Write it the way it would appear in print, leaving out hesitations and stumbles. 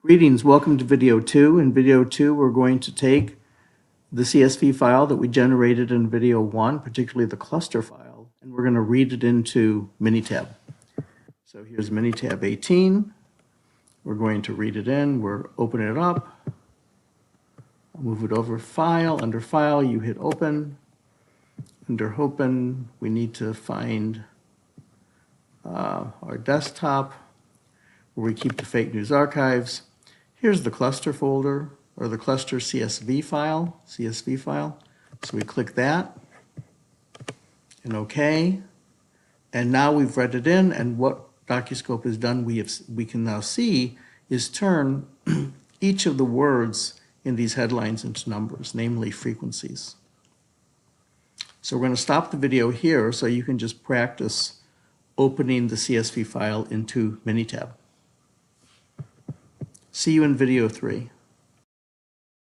Greetings, welcome to video 2. In video 2, we're going to take the CSV file that we generated in video 1, particularly the cluster file, and we're going to read it into Minitab. So here's Minitab 18. We're going to read it in. We're opening it up. I'll move it over File. Under File, you hit Open. Under Open, we need to find our desktop where we keep the fake news archives. Here's the cluster folder, or the cluster CSV file. So we click that, and OK. And now we've read it in, and what DocuScope has done, we can now see, is turn each of the words in these headlines into numbers, namely frequencies. So we're going to stop the video here so you can just practice opening the CSV file into Minitab. See you in video 3.